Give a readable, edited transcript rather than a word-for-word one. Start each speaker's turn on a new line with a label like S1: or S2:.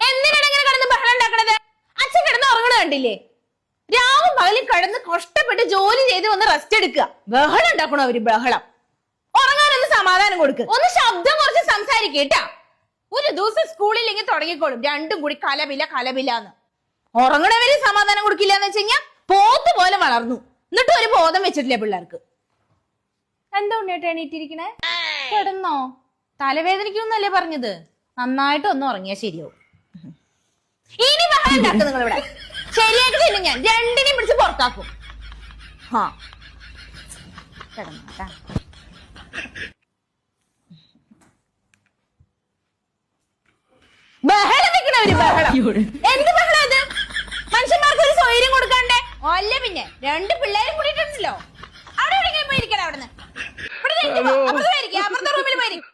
S1: എന്തിനാണ് കിടന്ന് ബഹളം ഉണ്ടാക്കണത്? അച്ഛൻ കിടന്ന് ഉറങ്ങണ കണ്ടില്ലേ? രാവും പകലും കിടന്ന് കഷ്ടപ്പെട്ട് ജോലി ചെയ്ത് വന്ന് റെസ്റ്റ് എടുക്കുക. ബഹളം ഉണ്ടാക്കണോ അവര്? ബഹളം. ഉറങ്ങാനൊന്ന് സമാധാനം കൊടുക്ക്. ഒന്ന് ശബ്ദം കുറച്ച് സംസാരിക്കേട്ടാ. ഒരു ദിവസം സ്കൂളിലെങ്കിൽ തുടങ്ങിക്കോളും രണ്ടും കൂടി കലപിലാന്ന്. ഉറങ്ങണവര് സമാധാനം കൊടുക്കില്ല എന്ന് വെച്ച് കഴിഞ്ഞാൽ പോത്ത് പോലെ വളർന്നു. എന്നിട്ടും ഒരു ബോധം വെച്ചിട്ടില്ല പിള്ളേർക്ക്. എന്താ ഉണ്ണേട്ടാ എണീറ്റിരിക്കണേ? കിടന്നോ? തലവേദനിക്കുന്നല്ലേ പറഞ്ഞത്? നന്നായിട്ട് ഒന്ന് ഉറങ്ങിയാ ശരിയാവും. ഇനി ബഹളം ഉണ്ടാക്കും നിങ്ങളിവിടെ. ശരിയായിട്ട് തന്നെ ഞാൻ രണ്ടിനെയും പിടിച്ച് പുറത്താക്കും. കിടന്നോട്ടാ. ബഹളം വെക്കണവര് ബഹളം. എന്ത് ബഹളം ഇത്? മനുഷ്യന്മാർക്ക് ഒരു സ്വൈര്യം കൊടുക്കാണ്ടേ? അല്ല പിന്നെ രണ്ട് പിള്ളേരും കൂടിയിട്ടുണ്ടല്ലോ. അവിടെ എവിടെയെങ്കിലും പോയിരിക്കണം. അവിടുന്ന് ഇവിടെ അപ്പുറത്തെ റൂമിൽ പോയിരിക്കും.